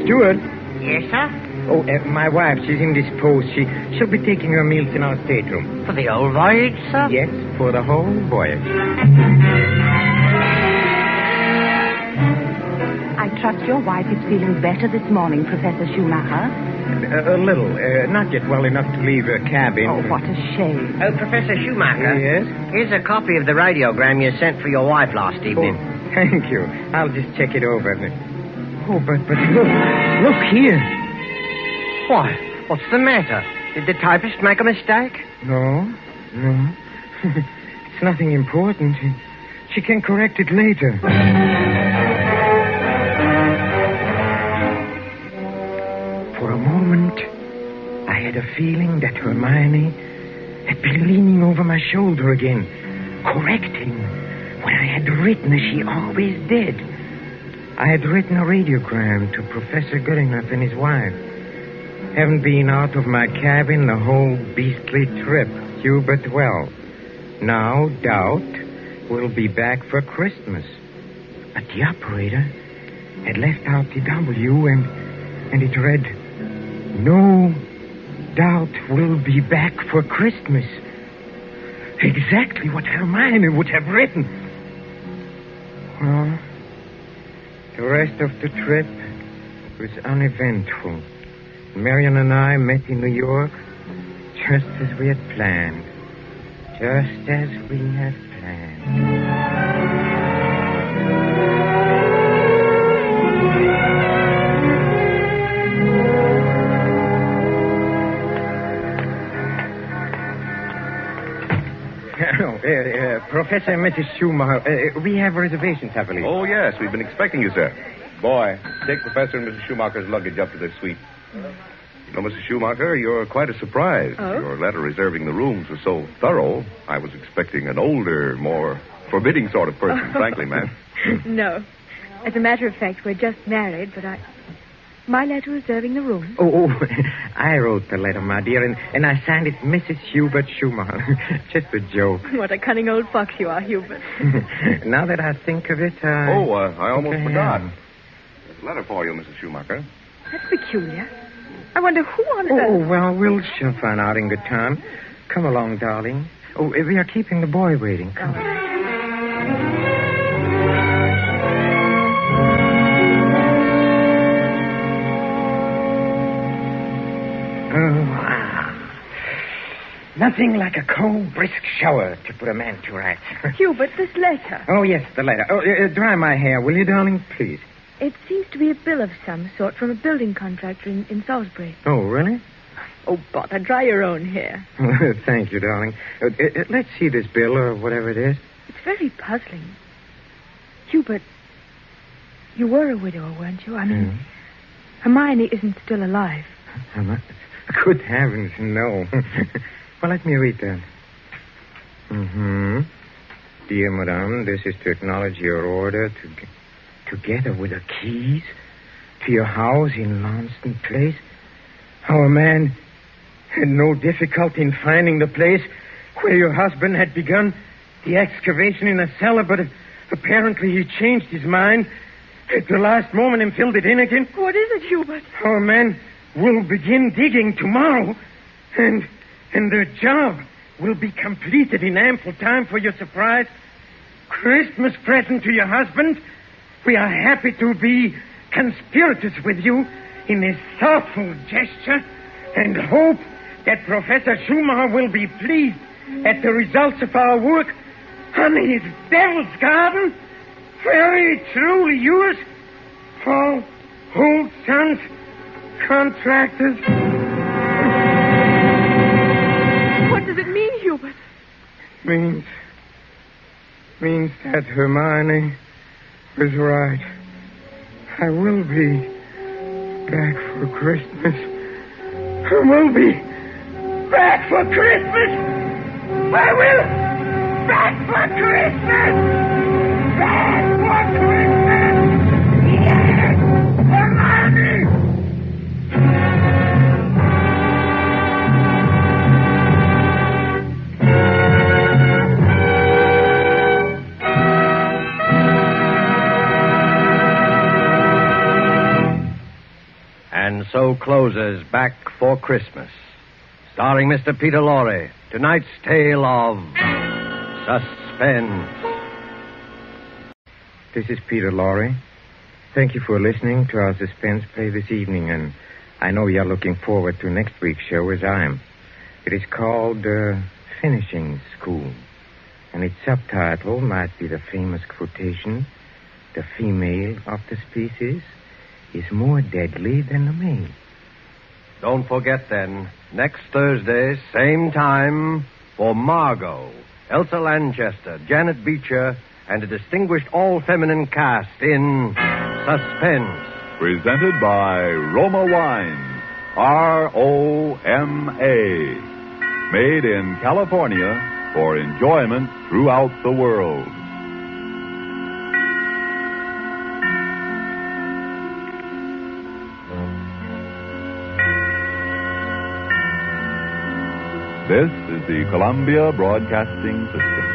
Steward. Yes, sir? Oh, my wife, she's indisposed. She'll be taking her meals in our stateroom. For the whole voyage, sir? Yes, for the whole voyage. I trust your wife is feeling better this morning, Professor Schumacher. A little. Not yet well enough to leave her cabin. Oh, what a shame. Oh, Professor Schumacher. Yes? Here's a copy of the radiogram you sent for your wife last evening. Oh, thank you. I'll just check it over. Oh, but look here. What? What's the matter? Did the typist make a mistake? No. It's nothing important. She can correct it later. For a moment, I had a feeling that Hermione had been leaning over my shoulder again, correcting what I had written as she always did. I had written a radiogram to Professor Goodenough and his wife. Haven't been out of my cabin the whole beastly trip, Hubert. Well, now Doubt will be back for Christmas. But the operator had left out the W and it read, No Doubt will be back for Christmas. Exactly what Hermione would have written. Well, the rest of the trip was uneventful. Marion and I met in New York just as we had planned. Just as we had planned. Professor and Mrs. Schumacher, we have reservations, I believe. Oh, yes. We've been expecting you, sir. Boy, take Professor and Mrs. Schumacher's luggage up to their suite. You know, Mrs. Schumacher, you're quite a surprise. Oh? Your letter reserving the rooms was so thorough, I was expecting an older, more forbidding sort of person, frankly, ma'am. No. As a matter of fact, we're just married, but my letter reserving the room. Oh, I wrote the letter, my dear, and I signed it Mrs. Hubert Schumacher. Just a joke. What a cunning old fox you are, Hubert. Now that I think of it, I almost forgot. There's a letter for you, Mrs. Schumacher. That's peculiar. I wonder who on earth... Oh, well, we'll she'll find out in good time. Come along, darling. Oh, we are keeping the boy waiting. Come. Nothing like a cold, brisk shower to put a man to rights. Hubert, this letter. Oh, yes, the letter. Oh, dry my hair, will you, darling? Please. It seems to be a bill of some sort from a building contractor in Salisbury. Oh, really? Oh, bother, dry your own hair. Thank you, darling. Let's see this bill or whatever it is. It's very puzzling. Hubert, you were a widower, weren't you? I mean, Hermione isn't still alive. Good heavens, no. Well, let me read that. Dear Madame, this is to acknowledge your order together with the keys to your house in Launceston Place. Our man had no difficulty in finding the place where your husband had begun the excavation in the cellar, but apparently he changed his mind at the last moment and filled it in again. What is it, Hubert? Our man will begin digging tomorrow, and the job will be completed in ample time for your surprise Christmas present to your husband. We are happy to be conspirators with you in this thoughtful gesture and hope that Professor Schumacher will be pleased at the results of our work on his Devil's Garden. Very truly yours, Paul Holt Sons Contractors. What does it mean, Hubert? Means that Hermione was right. I will be back for Christmas. I will be back for Christmas. I will back for Christmas. Back for Christmas. Yes, Hermione. also closes Back for Christmas, starring Mr. Peter Lorre. Tonight's tale of Suspense. This is Peter Lorre. Thank you for listening to our suspense play this evening, and I know you're looking forward to next week's show as I am. It is called Finishing School, and its subtitle might be the famous quotation, "The female of the species is more deadly than the male." Don't forget, then, next Thursday, same time, for Margot, Elsa Lanchester, Janet Beecher, and a distinguished all-feminine cast in Suspense. Presented by Roma Wines, ROMA. Made in California for enjoyment throughout the world. This is the Columbia Broadcasting System.